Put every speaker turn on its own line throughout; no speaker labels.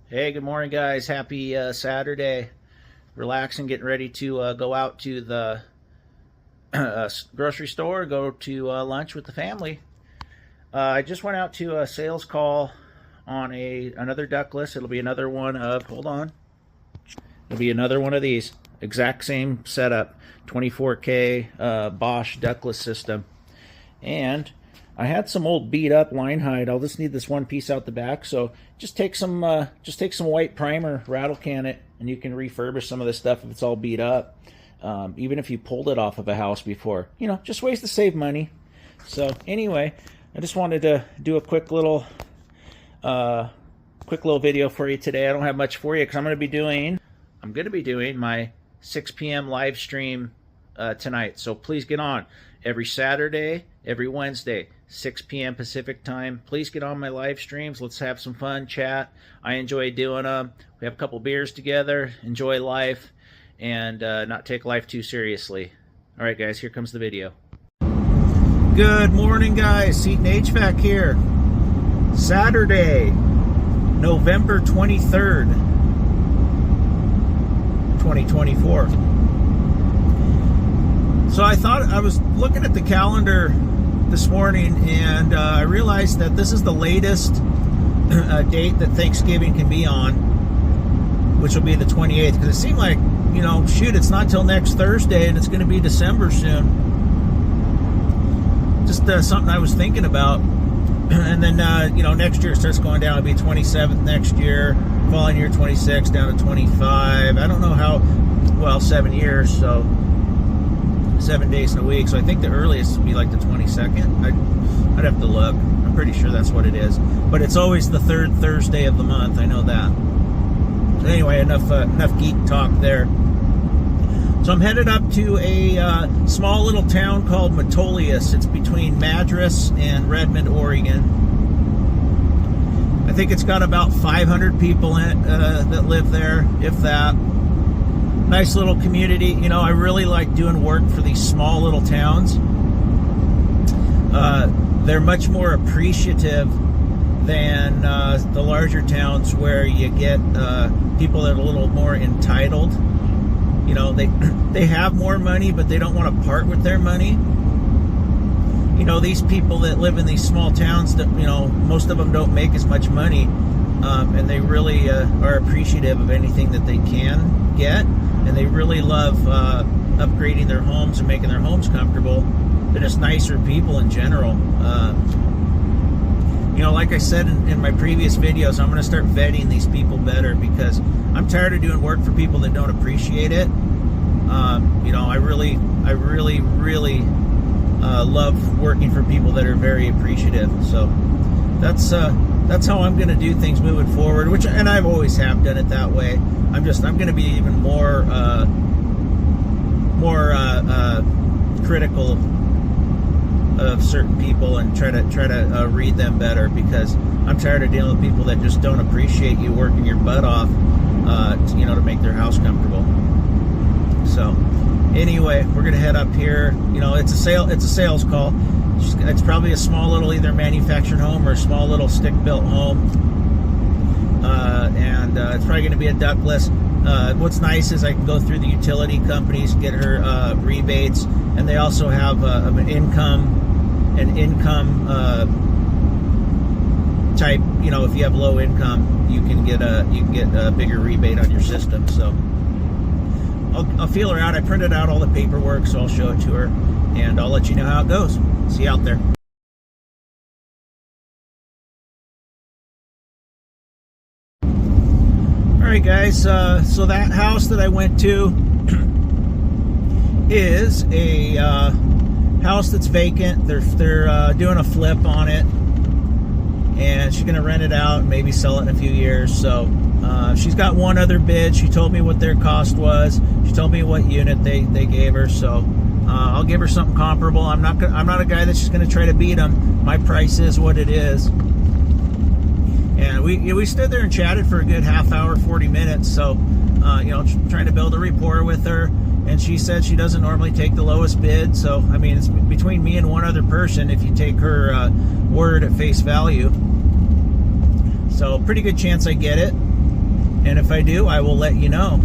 Hey, good morning, guys. Happy Saturday. Relaxing, getting ready to go out to the grocery store, go to lunch with the family. I just went out to a sales call on another ductless. It'll be another one of, hold on. It'll be another one of these. Exact same setup. 24K Bosch ductless system. And I had some old beat up line hide. I'll just need this one piece out the back. So just take some white primer, rattle can it, and you can refurbish some of this stuff if it's all beat up. Even if you pulled it off of a house before, just ways to save money. So anyway, I just wanted to do a quick little video for you today. I don't have much for you because I'm going to be doing my 6 p.m. live stream tonight. So please get on every Saturday, every Wednesday, 6 p.m. Pacific time. Please get on my live streams. Let's have some fun, chat. I enjoy doing them. We have a couple beers together, enjoy life, and not take life too seriously. All right, guys, here comes the video. Good morning, guys. Seton HVAC here. Saturday, November 23rd, 2024. So I was looking at the calendar this morning, and I realized that this is the latest date that Thanksgiving can be on, which will be the 28th, because it seemed like, shoot, it's not till next Thursday, and it's going to be December soon. Just something I was thinking about. And then, next year it starts going down. It'll be 27th next year, following year 26, down to 25. I don't know how, 7 years, so 7 days in a week. So I think the earliest would be like the 22nd. I'd have to look. I'm pretty sure that's what it is. But it's always the third Thursday of the month. I know that. So anyway, enough geek talk there. So I'm headed up to a small little town called Metolius. It's between Madras and Redmond, Oregon. I think it's got about 500 people in it that live there, if that. Nice little community. I really like doing work for these small little towns. They're much more appreciative than the larger towns where you get people that are a little more entitled. They have more money, but they don't want to part with their money. These people that live in these small towns, that most of them don't make as much money, and they really are appreciative of anything that they can get, and they really love upgrading their homes and making their homes comfortable. They're just nicer people in general. Like I said in my previous videos, I'm going to start vetting these people better, because I'm tired of doing work for people that don't appreciate it. I really love working for people that are very appreciative. So that's how I'm going to do things moving forward. And I've always have done it that way. I'm going to be even more critical of certain people and try to read them better, because I'm tired of dealing with people that just don't appreciate you working your butt off, to make their house comfortable. So anyway, we're gonna head up here. It's a sales call. It's probably a small little either manufactured home or a small little stick-built home, and it's probably going to be a ductless. What's nice is I can go through the utility companies, get her rebates, and they also have an income type. If you have low income, you can get a bigger rebate on your system. So I'll feel her out. I printed out all the paperwork, so I'll show it to her, and I'll let you know how it goes. See you out there. Alright, guys, so that house that I went to is a house that's vacant. They're doing a flip on it, and she's going to rent it out and maybe sell it in a few years. So she's got one other bid. She told me what their cost was. She told me what unit they gave her. So I'll give her something comparable. I'm not a guy that's just going to try to beat them. My price is what it is. And we stood there and chatted for a good half hour, 40 minutes. So trying to build a rapport with her. And she said she doesn't normally take the lowest bid. So I mean, it's between me and one other person if you take her word at face value. So pretty good chance I get it. and if I do, I will let you know.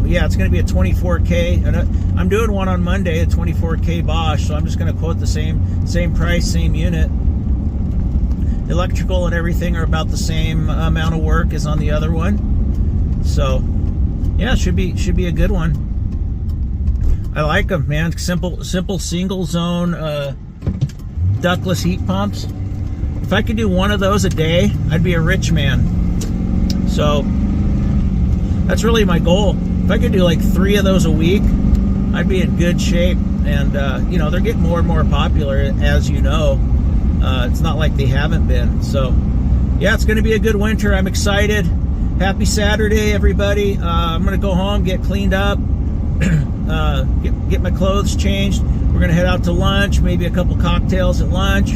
Yeah, it's going to be a 24K, and I'm doing one on Monday, a 24K Bosch, so I'm just going to quote the same price, same unit. Electrical and everything are about the same amount of work as on the other one. So yeah, should be a good one. I like them, man. Simple single zone ductless heat pumps. If I could do one of those a day, I'd be a rich man. So that's really my goal. If I could do like 3 of those a week, I'd be in good shape. And you know, they're getting more and more popular, as you know. It's not like they haven't been. So yeah, it's going to be a good winter. I'm excited. Happy Saturday, everybody. I'm going to go home, get cleaned up, get my clothes changed. We're going to head out to lunch, maybe a couple cocktails at lunch.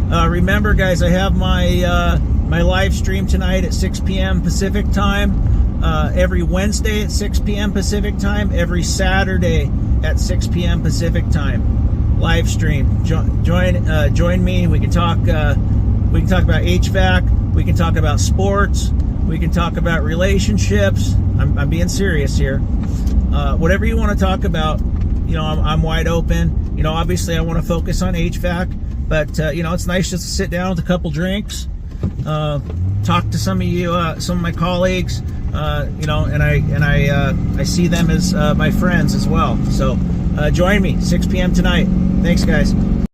Remember, guys, I have my my live stream tonight at 6 p.m. Pacific time. Every Wednesday at 6 p.m. Pacific time. Every Saturday at 6 p.m. Pacific time. Live stream. Join me. We can talk. We can talk about HVAC. We can talk about sports. We can talk about relationships. I'm being serious here. Whatever you want to talk about, you know, I'm wide open. You know, obviously I want to focus on HVAC, but you know, it's nice just to sit down with a couple drinks, talk to some of you, some of my colleagues, you know, and I see them as my friends as well. So join me 6 p.m. tonight. Thanks, guys.